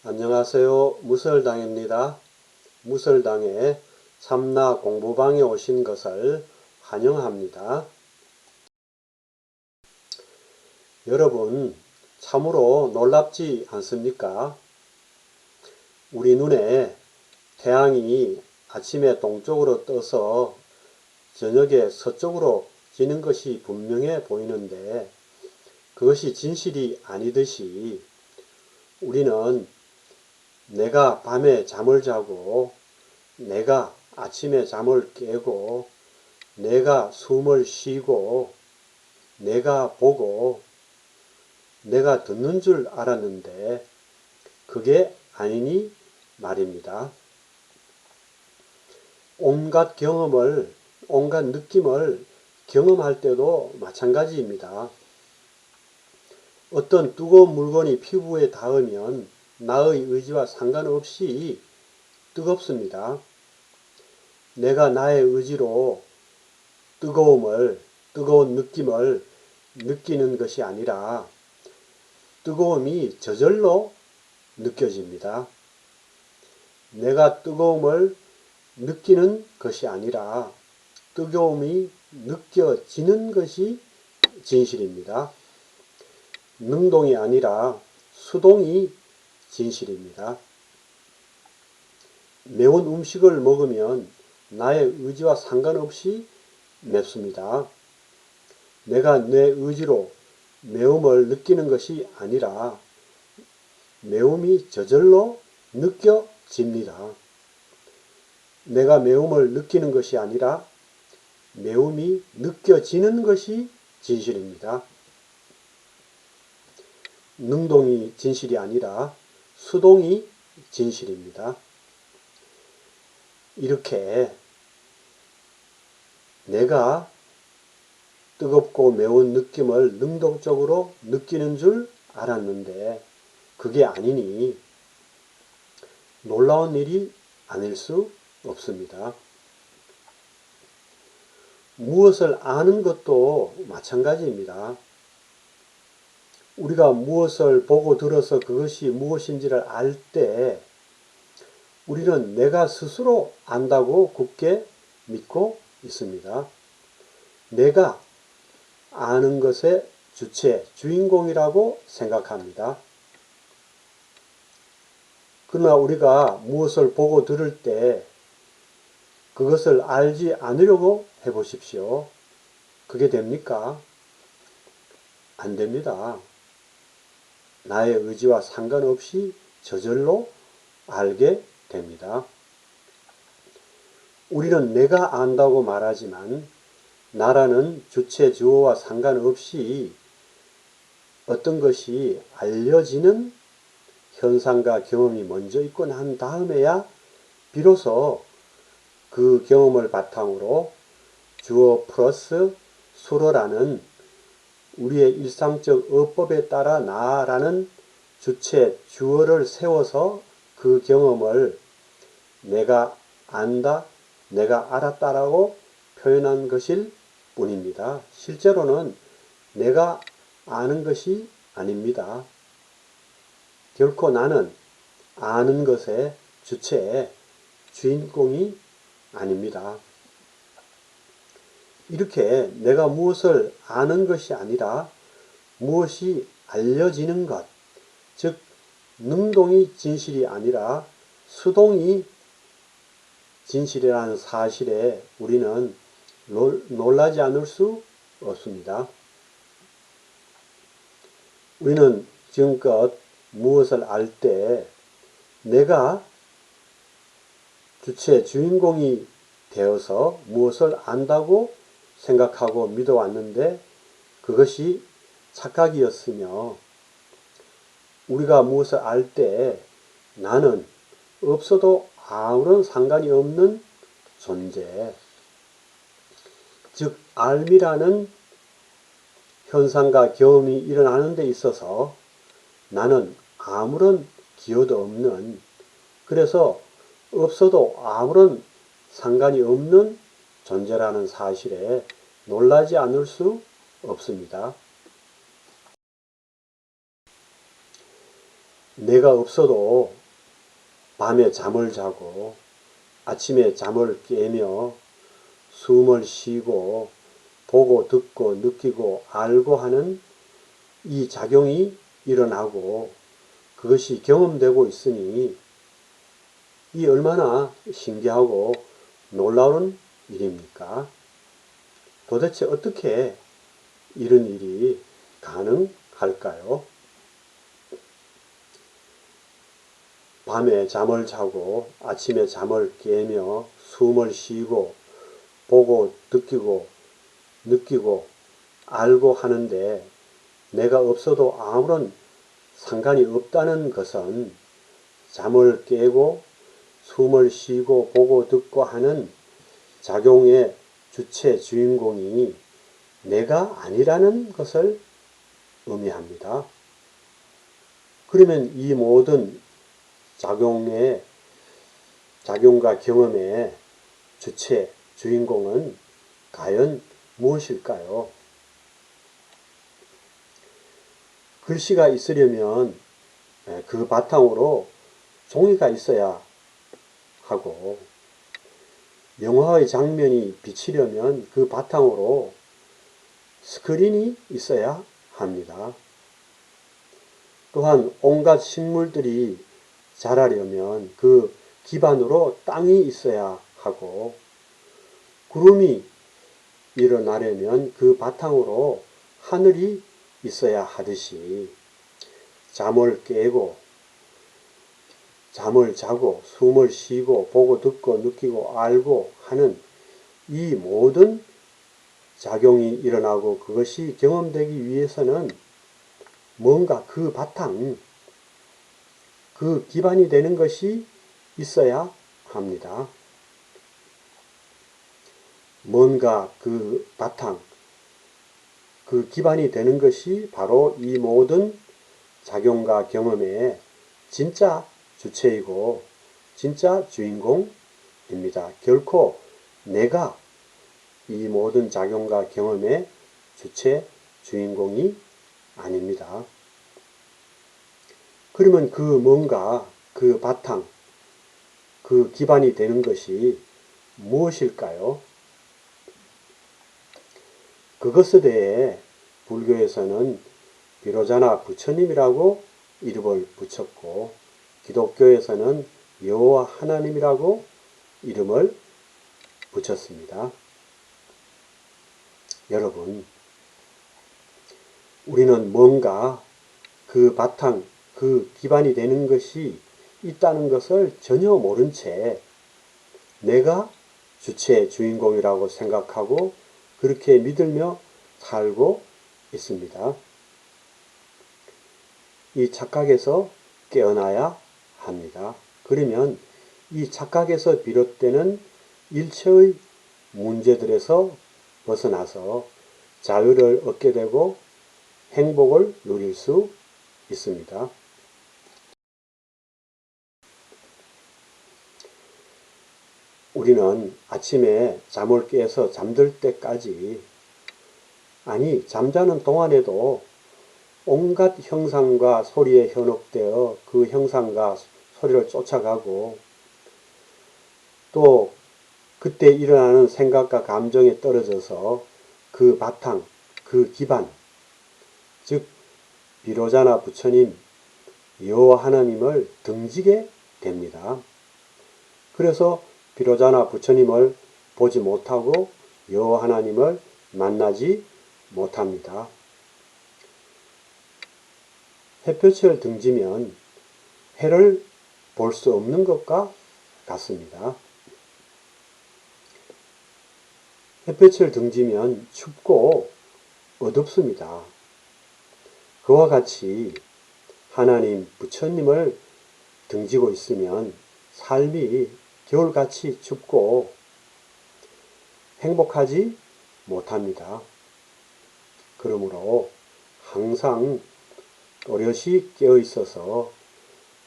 안녕하세요. 무설당입니다. 무설당의 참나 공부방에 오신 것을 환영합니다. 여러분, 참으로 놀랍지 않습니까? 우리 눈에 태양이 아침에 동쪽으로 떠서 저녁에 서쪽으로 지는 것이 분명해 보이는데 그것이 진실이 아니듯이 우리는 내가 밤에 잠을 자고 내가 아침에 잠을 깨고 내가 숨을 쉬고 내가 보고 내가 듣는 줄 알았는데 그게 아니니 말입니다. 온갖 경험을, 온갖 느낌을 경험할 때도 마찬가지입니다. 어떤 뜨거운 물건이 피부에 닿으면 나의 의지와 상관없이 뜨겁습니다. 내가 나의 의지로 뜨거운 느낌을 느끼는 것이 아니라 뜨거움이 저절로 느껴집니다. 내가 뜨거움을 느끼는 것이 아니라 뜨거움이 느껴지는 것이 진실입니다. 능동이 아니라 수동이 진실입니다. 매운 음식을 먹으면 나의 의지와 상관없이 맵습니다. 내가 내 의지로 매움을 느끼는 것이 아니라 매움이 저절로 느껴집니다. 내가 매움을 느끼는 것이 아니라 매움이 느껴지는 것이 진실입니다. 능동이 진실이 아니라 수동이 진실입니다. 이렇게 내가 뜨겁고 매운 느낌을 능동적으로 느끼는 줄 알았는데 그게 아니니 놀라운 일이 아닐 수 없습니다. 무엇을 아는 것도 마찬가지입니다. 우리가 무엇을 보고 들어서 그것이 무엇인지를 알 때 우리는 내가 스스로 안다고 굳게 믿고 있습니다. 내가 아는 것의 주체, 주인공이라고 생각합니다. 그러나 우리가 무엇을 보고 들을 때 그것을 알지 않으려고 해보십시오. 그게 됩니까? 안 됩니다. 나의 의지와 상관없이 저절로 알게 됩니다. 우리는 내가 안다고 말하지만 나라는 주체 주어와 상관없이 어떤 것이 알려지는 현상과 경험이 먼저 있고 난 다음에야 비로소 그 경험을 바탕으로 주어 플러스 수로라는 우리의 일상적 어법에 따라 나라는 주체 주어를 세워서 그 경험을 내가 안다, 내가 알았다라고 표현한 것일 뿐입니다. 실제로는 내가 아는 것이 아닙니다. 결코 나는 아는 것의 주체의 주인공이 아닙니다. 이렇게 내가 무엇을 아는 것이 아니라 무엇이 알려지는 것, 즉 능동이 진실이 아니라 수동이 진실이라는 사실에 우리는 놀라지 않을 수 없습니다. 우리는 지금껏 무엇을 알 때 내가 주체, 주인공이 되어서 무엇을 안다고 생각하고 믿어왔는데 그것이 착각이었으며 우리가 무엇을 알 때 나는 없어도 아무런 상관이 없는 존재, 즉 알미라는 현상과 경험이 일어나는 데 있어서 나는 아무런 기여도 없는, 그래서 없어도 아무런 상관이 없는 존재라는 사실에 놀라지 않을 수 없습니다. 내가 없어도 밤에 잠을 자고 아침에 잠을 깨며 숨을 쉬고 보고 듣고 느끼고 알고 하는 이 작용이 일어나고 그것이 경험되고 있으니 이 얼마나 신기하고 놀라운 일입니까? 도대체 어떻게 이런 일이 가능할까요? 밤에 잠을 자고 아침에 잠을 깨며 숨을 쉬고 보고 느끼고 알고 하는데 내가 없어도 아무런 상관이 없다는 것은 잠을 깨고 숨을 쉬고 보고 듣고 하는 작용의 주체 주인공이 내가 아니라는 것을 의미합니다. 그러면 이 모든 작용과 경험의 주체 주인공은 과연 무엇일까요? 글씨가 있으려면 그 바탕으로 종이가 있어야 하고 영화의 장면이 비치려면 그 바탕으로 스크린이 있어야 합니다. 또한 온갖 식물들이 자라려면 그 기반으로 땅이 있어야 하고 구름이 일어나려면 그 바탕으로 하늘이 있어야 하듯이 잠을 깨고 잠을 자고 숨을 쉬고 보고 듣고 느끼고 알고 하는 이 모든 작용이 일어나고 그것이 경험되기 위해서는 뭔가 그 바탕, 그 기반이 되는 것이 있어야 합니다. 뭔가 그 바탕, 그 기반이 되는 것이 바로 이 모든 작용과 경험의 진짜 주체이고 진짜 주인공입니다. 결코 내가 이 모든 작용과 경험의 주체 주인공이 아닙니다. 그러면 그 뭔가 그 바탕, 그 기반이 되는 것이 무엇일까요? 그것에 대해 불교에서는 비로자나 부처님이라고 이름을 붙였고 기독교에서는 여호와 하나님이라고 이름을 붙였습니다. 여러분, 우리는 뭔가 그 바탕, 그 기반이 되는 것이 있다는 것을 전혀 모른 채 내가 주체 주인공이라고 생각하고 그렇게 믿으며 살고 있습니다. 이 착각에서 깨어나야 합니다. 그러면 이 착각에서 비롯되는 일체의 문제들에서 벗어나서 자유를 얻게 되고 행복을 누릴 수 있습니다. 우리는 아침에 잠을 깨서 잠들 때까지, 아니 잠자는 동안에도 온갖 형상과 소리에 현혹되어 그 형상과 소리를 쫓아가고 또 그때 일어나는 생각과 감정에 떨어져서 그 바탕, 그 기반, 즉 비로자나 부처님, 여호와 하나님을 등지게 됩니다. 그래서 비로자나 부처님을 보지 못하고 여호와 하나님을 만나지 못합니다. 햇볕을 등지면 해를 볼 수 없는 것과 같습니다. 햇볕을 등지면 춥고 어둡습니다. 그와 같이 하나님, 부처님을 등지고 있으면 삶이 겨울같이 춥고 행복하지 못합니다. 그러므로 항상 또렷이 깨어 있어서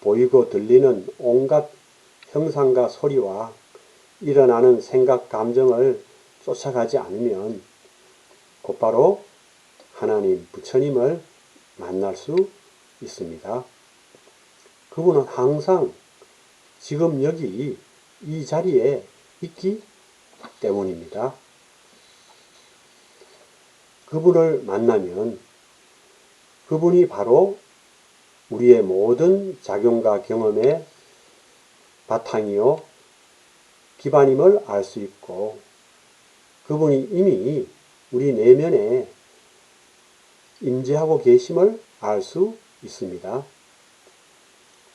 보이고 들리는 온갖 형상과 소리와 일어나는 생각, 감정을 쫓아가지 않으면 곧바로 하나님, 부처님을 만날 수 있습니다. 그분은 항상 지금 여기 이 자리에 있기 때문입니다. 그분을 만나면 그분이 바로 우리의 모든 작용과 경험의 바탕이요 기반임을 알 수 있고, 그분이 이미 우리 내면에 임재하고 계심을 알 수 있습니다.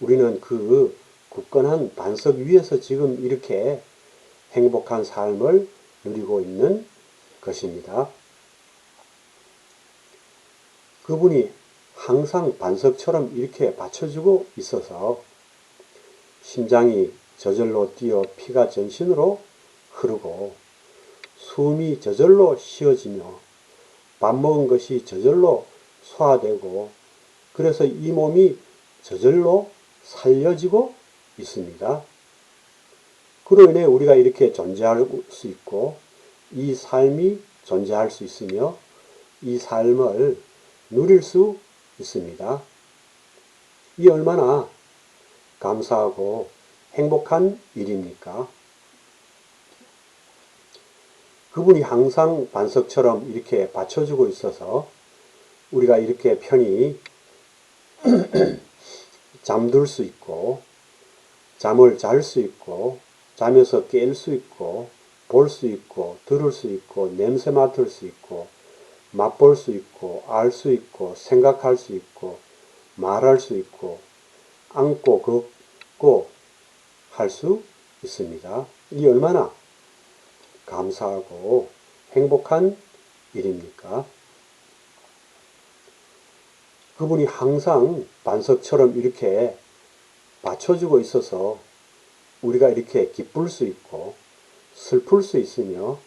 우리는 그 굳건한 반석 위에서 지금 이렇게 행복한 삶을 누리고 있는 것입니다. 그분이 항상 반석처럼 이렇게 받쳐주고 있어서 심장이 저절로 뛰어 피가 전신으로 흐르고, 숨이 저절로 쉬어지며 밥 먹은 것이 저절로 소화되고, 그래서 이 몸이 저절로 살려지고 있습니다. 그로 인해 우리가 이렇게 존재할 수 있고, 이 삶이 존재할 수 있으며 이 삶을 누릴 수 있습니다. 이 얼마나 감사하고 행복한 일입니까? 그분이 항상 반석처럼 이렇게 받쳐주고 있어서 우리가 이렇게 편히 잠들 수 있고, 잠을 잘 수 있고, 자면서 깰 수 있고, 볼 수 있고, 들을 수 있고, 냄새 맡을 수 있고, 맛볼 수 있고, 알 수 있고, 생각할 수 있고, 말할 수 있고, 안고 걷고 할 수 있습니다. 이 얼마나 감사하고 행복한 일입니까? 그분이 항상 반석처럼 이렇게 받쳐주고 있어서 우리가 이렇게 기쁠 수 있고 슬플 수 있으며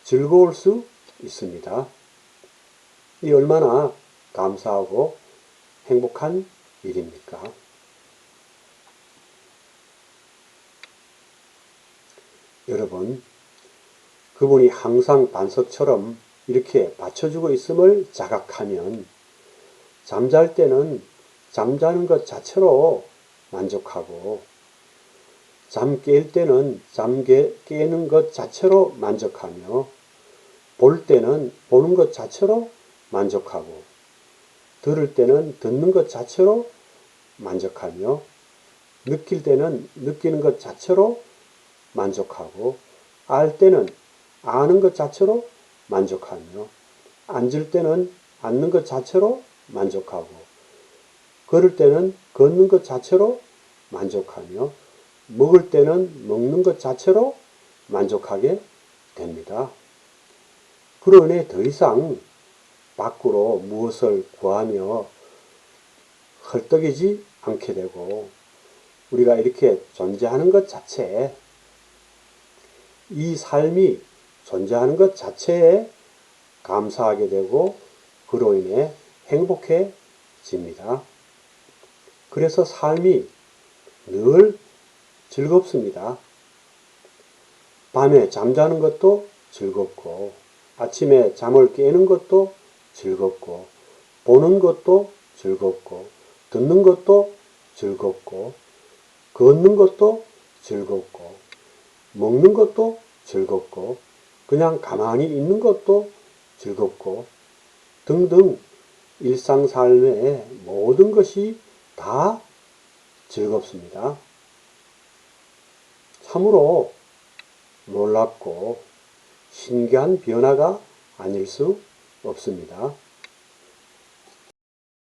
즐거울 수 있습니다. 이 얼마나 감사하고 행복한 일입니까? 여러분, 그분이 항상 반석처럼 이렇게 받쳐주고 있음을 자각하면 잠잘 때는 잠자는 것 자체로 만족하고, 잠 깰 때는 깨는 것 자체로 만족하며, 볼 때는 보는 것 자체로 만족하고, 들을 때는 듣는 것 자체로 만족하며, 느낄 때는 느끼는 것 자체로 만족하고, 알 때는 아는 것 자체로 만족하며, 앉을 때는 앉는 것 자체로 만족하고, 걸을 때는 걷는 것 자체로 만족하며, 먹을 때는 먹는 것 자체로 만족하게 됩니다. 그로 인해 더 이상 밖으로 무엇을 구하며 헐떡이지 않게 되고, 우리가 이렇게 존재하는 것 자체에, 이 삶이 존재하는 것 자체에 감사하게 되고, 그로 인해 행복해집니다. 그래서 삶이 늘 즐겁습니다. 밤에 잠자는 것도 즐겁고, 아침에 잠을 깨는 것도 즐겁고, 보는 것도 즐겁고, 듣는 것도 즐겁고, 걷는 것도 즐겁고, 먹는 것도 즐겁고, 그냥 가만히 있는 것도 즐겁고, 등등 일상 삶의 모든 것이 다 즐겁습니다. 참으로 놀랍고 신기한 변화가 아닐 수 없습니다.